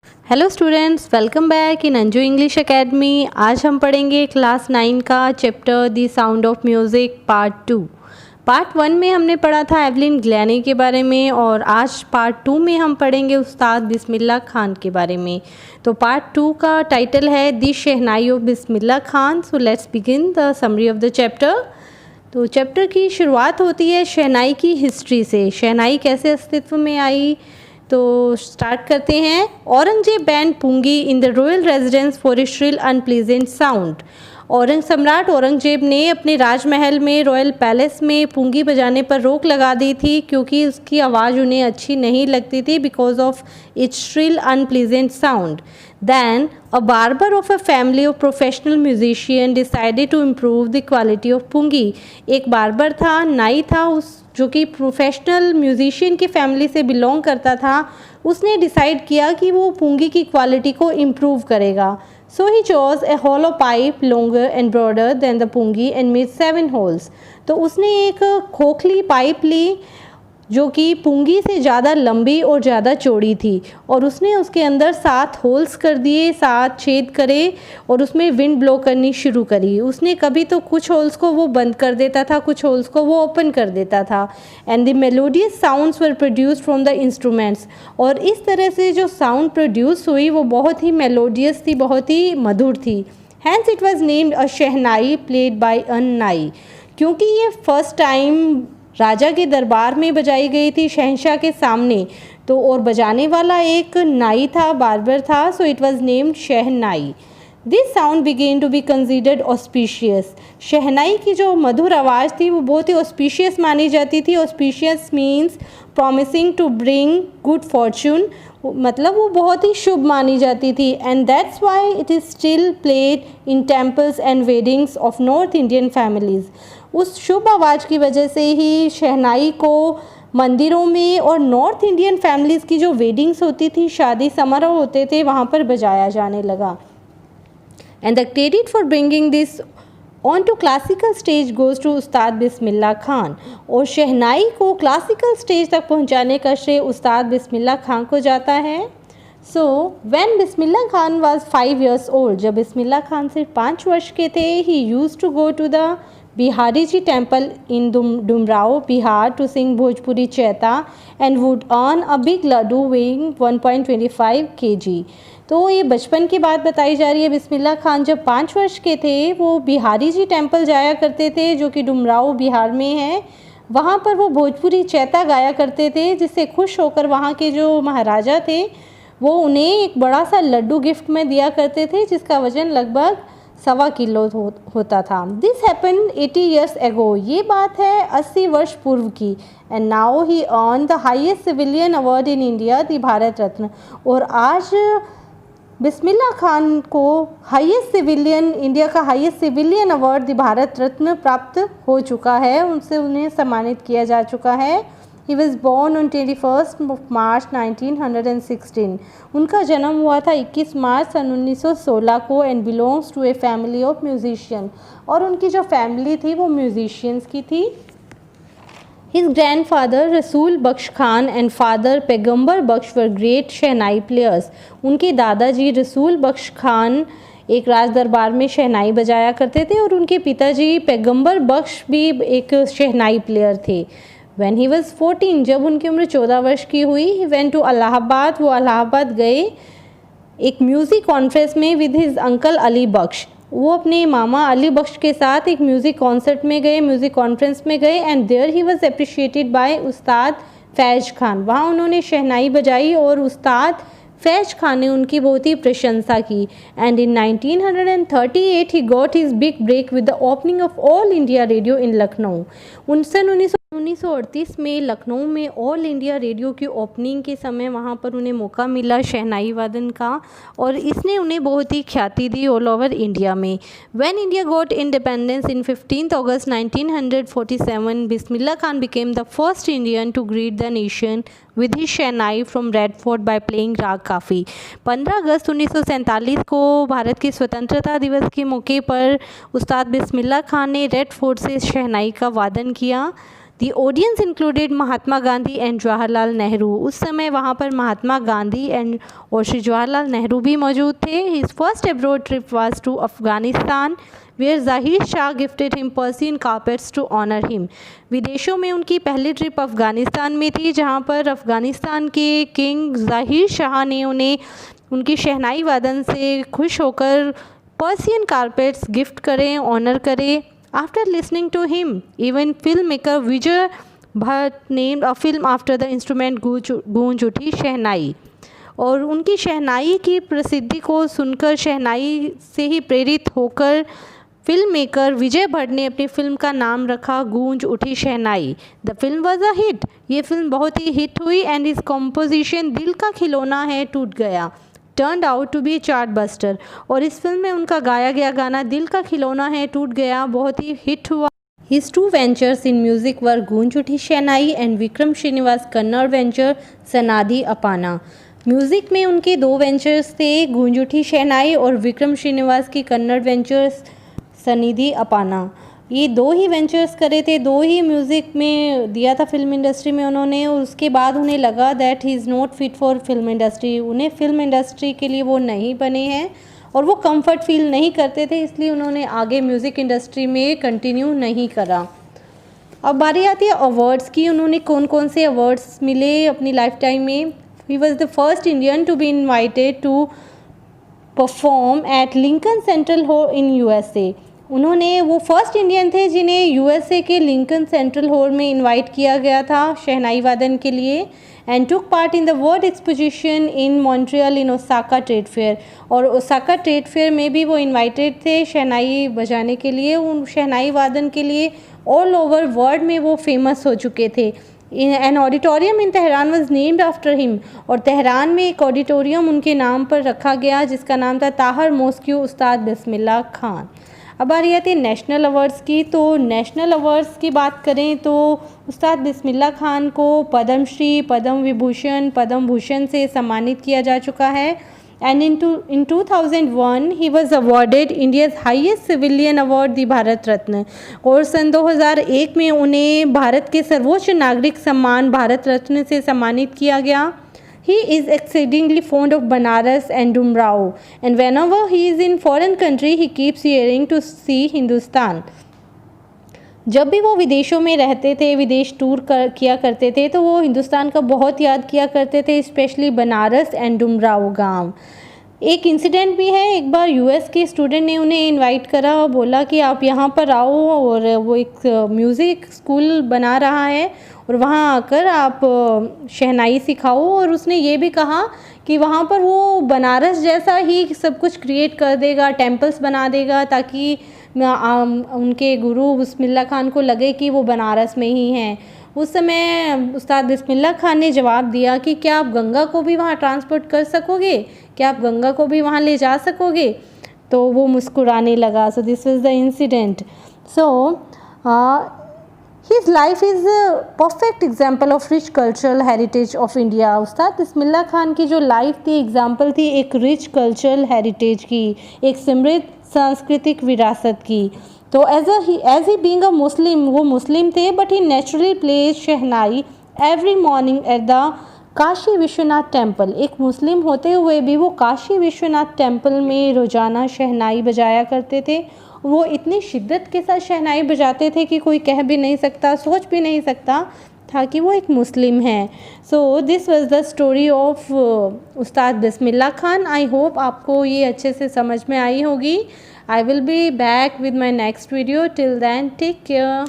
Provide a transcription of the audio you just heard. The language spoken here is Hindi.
Hello students, welcome back in Anju English academy. आज हम पढ़ेंगे क्लास 9 का chapter the sound of music part 2। Part 1 में हमने पढ़ा था एवलिन ग्लैनी के बारे में और आज पार्ट 2 में हम पढ़ेंगे उस्ताद बिस्मिल्लाह खान के बारे में। तो पार्ट 2 का टाइटल है the shehnai of Bismillah Khan. So let's begin the summary of the chapter. तो चैप्टर की शुरुआत होती है शहनाई की हिस्ट्री से। शहनाई कैसे अस्तित्व में आई, तो स्टार्ट करते हैं। Aurangzeb banned pungi in the royal residence for a shrill unpleasant sound. सम्राट औरंगजेब ने अपने राजमहल में रॉयल पैलेस में पुंगी बजाने पर रोक लगा दी थी क्योंकि उसकी आवाज़ उन्हें अच्छी नहीं लगती थी because of its shrill unpleasant sound. Then a barber of a family of professional musician decided to improve the quality of pungi। एक बार्बर था, नाई था, उस जो कि प्रोफेशनल म्यूजिशियन की फैमिली से बिलोंग करता था, उसने डिसाइड किया कि वो पुंगी की क्वालिटी को इम्प्रूव करेगा। So he chose a hollow pipe longer and broader than the pungi and made 7 holes। तो उसने एक खोखली पाइप ली जो कि पुंगी से ज़्यादा लंबी और ज़्यादा चौड़ी थी और उसने उसके अंदर 7 होल्स कर दिए, 7 छेद करे और उसमें विंड ब्लो करनी शुरू करी। उसने कभी तो कुछ होल्स को वो बंद कर देता था, कुछ होल्स को वो ओपन कर देता था। And the melodious sounds were produced from the instruments. और इस तरह से जो साउंड प्रोड्यूस हुई वो बहुत ही मेलोडियस थी, बहुत ही मधुर थी। Hence it was named a shehnai played by a nai. क्योंकि ये फर्स्ट टाइम राजा के दरबार में बजाई गई थी, शहंशाह के सामने, तो और बजाने वाला एक नाई था, बार्बर था। So it was named shehnai. This sound began to be considered auspicious. Shehnai की जो मधुर आवाज़ थी वो बहुत ही ऑस्पिशियस मानी जाती थी। Auspicious means promising to bring good fortune, मतलब वो बहुत ही शुभ मानी जाती थी। And that's why it is still played in temples and weddings of north Indian families. उस शुभ आवाज़ की वजह से ही शहनाई को मंदिरों में और नॉर्थ इंडियन फैमिलीज़ की जो वेडिंग्स होती थी, शादी समारोह होते थे, वहाँ पर बजाया जाने लगा। And the credit for bringing this on to classical stage goes to Ustad Bismillah Khan. और शहनाई को क्लासिकल स्टेज तक पहुँचाने का श्रेय उस्ताद बिस्मिल्लाह खान को जाता है। So when Bismillah Khan was 5 years old, जब बिस्मिल्लाह खान सिर्फ 5 वर्ष के थे, he used to go to the Bihari ji temple in Dumraon Bihar to sing Bhojpuri chaita and would earn a big laddoo weighing 1.25 kg। तो ये बचपन की बात बताई जा रही है। बिस्मिल्लाह खान जब 5 वर्ष के थे वो बिहारी जी टेम्पल जाया करते थे जो कि डुमराव बिहार में है। वहाँ पर वो भोजपुरी चैता गाया करते थे जिससे खुश होकर वहाँ के जो महाराजा थे वो उन्हें एक बड़ा सा लड्डू गिफ्ट में दिया करते थे जिसका वजन लगभग 1.25 किलो होता था। This happen 80 years ago। ये बात है 80 वर्ष पूर्व की। And now he earn the highest civilian award in India, the Bharat Ratna. और आज बिस्मिल्लाह खान को इंडिया का highest civilian award the Bharat Ratna प्राप्त हो चुका है, उनसे उन्हें सम्मानित किया जा चुका है। He was born on 21st of March 1916। उनका जन्म हुआ था 21 मार्च सन 1916 को and belongs to a family of musician. और उनकी जो फैमिली थी वो म्यूजिशियंस की थी। His grandfather रसूल बख्श खान एंड फादर पैगंबर बख्श वर ग्रेट शहनाई प्लेयर्स। उनके दादाजी रसूल बख्श खान एक राज दरबार में शहनाई बजाया करते थे और उनके पिताजी पैगंबर बख्श भी एक शहनाई प्लेयर थे। When he was 14, जब उनकी उम्र 14 वर्ष की हुई, he went to इलाहाबाद। वो इलाहाबाद गए एक म्यूज़िक कॉन्फ्रेंस में विद हिज अंकल अली बख्श। वो अपने मामा अली बख्श के साथ एक म्यूज़िक कॉन्सर्ट में गए, म्यूज़िक कॉन्फ्रेंस में गए। And there he was appreciated by Ustad Faiz Khan. वहाँ उन्होंने शहनाई बजाई और उस्ताद फैज़ खान ने उनकी बहुत ही प्रशंसा की। And in 1938 he got his big break with the opening of All India Radio in Lucknow. 1938 में लखनऊ में ऑल इंडिया रेडियो की ओपनिंग के समय वहाँ पर उन्हें मौका मिला शहनाई वादन का और इसने उन्हें बहुत ही ख्याति दी ऑल ओवर इंडिया में। When India got independence in 15 August 1947, Bismillah Khan became the first Indian to greet the nation with his shehnai from Red Fort by playing raag Kafi. 15 August 1947 को भारत के स्वतंत्रता दिवस के मौके पर उस्ताद बिस्मिल्लाह खान ने रेड फोर्ट से शहनाई का वादन किया। The audience included Mahatma Gandhi and Jawaharlal Nehru. उस समय वहाँ पर महात्मा गांधी एंड और श्री जवाहरलाल नेहरू भी मौजूद थे। His first abroad trip was to Afghanistan where Zahir Shah gifted him Persian carpets to honour him. विदेशों में उनकी पहली ट्रिप अफ़गानिस्तान में थी, जहाँ पर अफ़गानिस्तान के किंग ज़ाहिर शाह ने उन्हें उनकी शहनाई वादन से खुश होकर पर्सियन कारपेट्स गिफ्ट करें, ऑनर करें। After listening to him, even filmmaker Vijay Bhatt named a film after the instrument गूंज उठी शहनाई। और उनकी शहनाई की प्रसिद्धि को सुनकर, शहनाई से ही प्रेरित होकर फिल्म मेकर विजय भट्ट ने अपनी फिल्म का नाम रखा Goonj Uthi Shehnai. The film was a hit. ये फिल्म बहुत ही हिट हुई एंड इस composition Dil Ka Khilona Hai Toot Gaya turned out to be chartbuster. और इस फिल्म में उनका गाया गया गाना दिल का खिलौना है टूट गया बहुत ही हिट हुआ। His two ventures in music were Goonj Uthi Shehnai and Vikram Srinivas Kannada venture Sanadi Appanna. Music में उनके दो वेंचर्स थे, गूंज उठी शहनाई और विक्रम श्रीनिवास की कन्नड़ वेंचर्स सनिधि अपाना। ये दो ही वेंचर्स करे थे, दो ही म्यूज़िक में दिया था फिल्म इंडस्ट्री में उन्होंने। और उसके बाद उन्हें लगा that he is not fit for film industry. उन्हें फिल्म इंडस्ट्री के लिए वो नहीं बने हैं और वो कंफर्ट फील नहीं करते थे, इसलिए उन्होंने आगे म्यूज़िक इंडस्ट्री में कंटिन्यू नहीं करा। अब बारी आती है अवार्ड्स की। उन्होंने कौन कौन से अवार्ड्स मिले अपनी लाइफ टाइम में। He was the first Indian to be invited to perform at Lincoln Central Hall in USA। उन्होंने वो फर्स्ट इंडियन थे जिन्हें USA के लिंकन सेंट्रल हॉल में इनवाइट किया गया था शहनाई वादन के लिए। And took part in the world exposition in Montreal in Osaka trade fair. और ओसाका ट्रेड फेयर में भी वो इनवाइटेड थे शहनाई बजाने के लिए, उन शहनाई वादन के लिए। ऑल ओवर वर्ल्ड में वो फेमस हो चुके थे। An auditorium in Tehran was named after him. और तेहरान में एक ऑडिटोरियम उनके नाम पर रखा गया जिसका नाम था ताहर मॉस्क्यू उस्ताद बिस्मिल्लाह खान। अब आ रही आती है नेशनल अवार्ड्स की। तो नेशनल अवार्ड्स की बात करें तो उस्ताद बिस्मिल्लाह खान को पद्मश्री, पद्म विभूषण, पद्म भूषण से सम्मानित किया जा चुका है। And in 2001 he was awarded India's highest civilian award the Bharat Ratna. और सन 2001 में उन्हें भारत के सर्वोच्च नागरिक सम्मान भारत रत्न से सम्मानित किया गया। He is exceedingly fond of Banaras and Dumrao, and whenever he is in foreign country, he keeps yearning to see Hindustan. जब भी वो विदेशों में रहते थे, विदेश टूर किया करते थे, तो वो हिंदुस्तान का बहुत याद किया करते थे, स्पेशली बनारस एंड डुमराव गांव। एक इंसिडेंट भी है, एक बार US के स्टूडेंट ने उन्हें इनवाइट करा और बोला कि आप यहाँ पर आओ, और वो एक म्यूज़िक स्कूल बना रहा है और वहाँ आकर आप शहनाई सिखाओ। और उसने ये भी कहा कि वहाँ पर वो बनारस जैसा ही सब कुछ क्रिएट कर देगा, टेम्पल्स बना देगा, ताकि उनके गुरु बिस्मिल्लाह खान को लगे कि वो बनारस में ही हैं। उस समय उस्ताद बिस्मिल्लाह खान ने जवाब दिया कि क्या आप गंगा को भी वहाँ ट्रांसपोर्ट कर सकोगे, क्या आप गंगा को भी वहाँ ले जा सकोगे? तो वो मुस्कुराने लगा। So this was the incident. So his life is perfect example of rich cultural heritage of India. उस्ताद बिस्मिल्लाह खान की जो लाइफ थी, एग्जाम्पल थी एक रिच कल्चरल हेरिटेज की, एक समृद्ध सांस्कृतिक विरासत की। तो एज ही बीइंग अ मुस्लिम, वो मुस्लिम थे, but he naturally plays shehnai every morning at the Kashi Vishwanath temple. एक मुस्लिम होते हुए भी वो काशी विश्वनाथ टेम्पल में रोज़ाना शहनाई बजाया करते थे। वो इतनी शिद्दत के साथ शहनाई बजाते थे कि कोई कह भी नहीं सकता, सोच भी नहीं सकता था कि वो एक मुस्लिम हैं। So this was the story of Ustad Bismillah Khan. I hope आपको ये अच्छे से समझ में आई होगी। I will be back with my next video. Till then, take care.